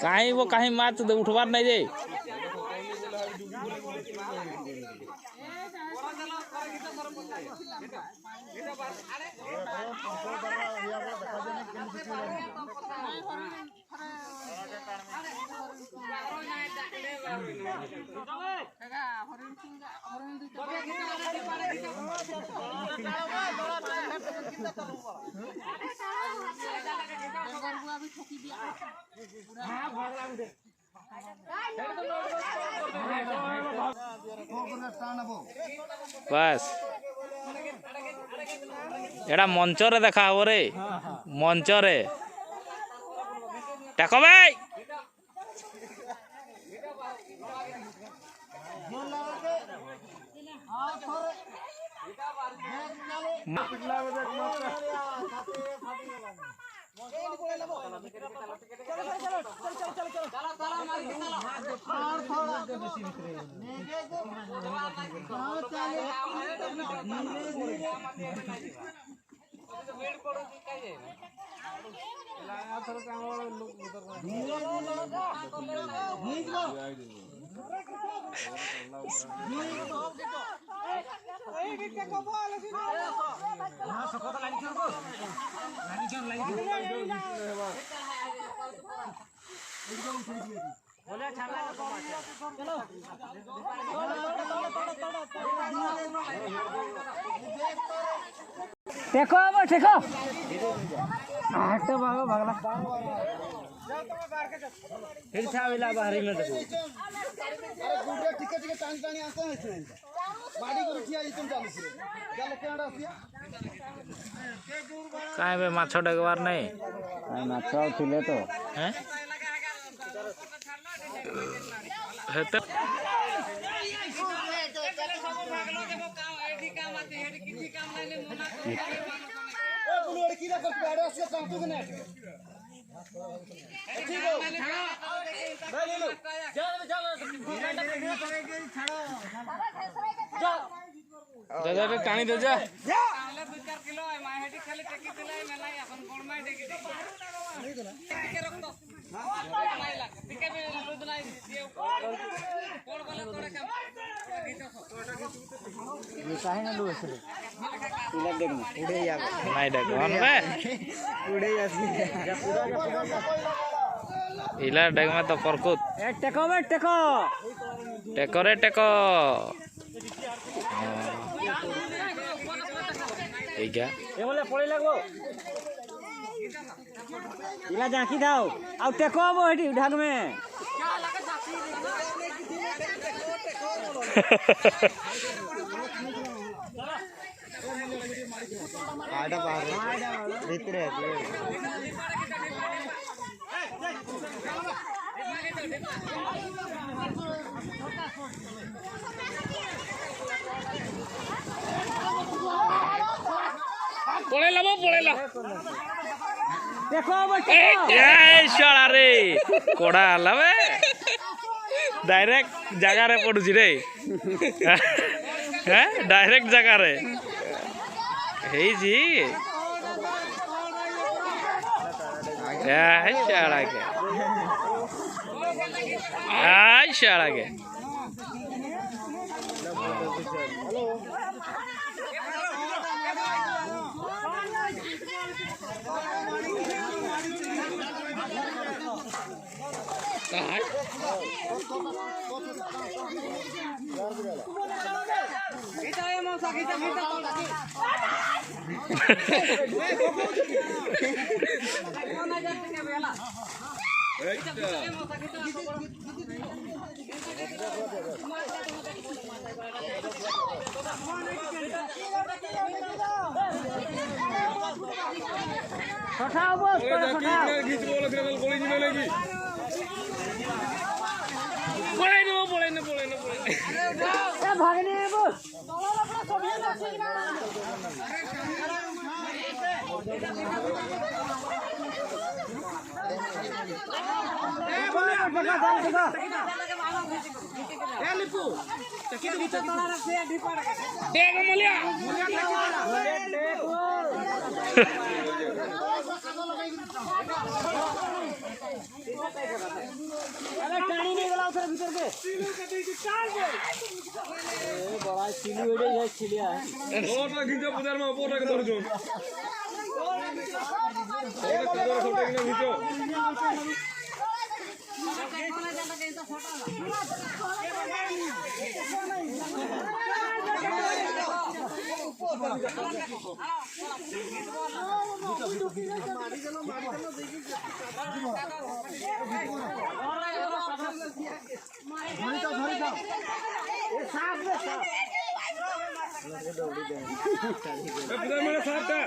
कहीं वो कहीं मात उठवार नहीं दे बस एड़ा मंच रे देखा हबो रे मंच रे टेको भाई टेको अब टेको हट बाबा भागला फिर छावेला बाहरी में देखो अरे गुडे ठीक ठीक टाणी टाणी आसे है बाडी को उठिया ई तुम चालू से चल केडा आसिया काहे बे माछ डगवार नहीं माछ थिले तो हैं हेते बुलवाड़ी की कर बैठ आसिया सांतु के ने ठीक हो ले लो जा जा टाणी दे जा काहे न लुस रे इला देख उड़े या नहीं डगवान बे उड़े आसी इला डग में तो करकुत ए टेको बे टेको टेको रे टेको ए क्या ए बोले पड़े लागो इला जाकी दाओ आ टेको बो हेटी ढाग में आडा बाहर भीतर है पड़ेला देखो ए शाला रे कोड़ा हला बे डायरेक्ट जगह रे पडुची रे हैं डायरेक्ट जगह रे हेई जी ए शाला के आ शाला के ছঠাও বস ছঠাও এ ভাগনে বস টানি নিয়ে গেল ভিতর ভিতরকে বড় সিলু এড়ে যাচ্ছিল ওটা ঘিচে পূজার মা ওটাকে ধরছো ওটা ধরে সবটা কিনা ঘিচো পূজার মানে সাপটা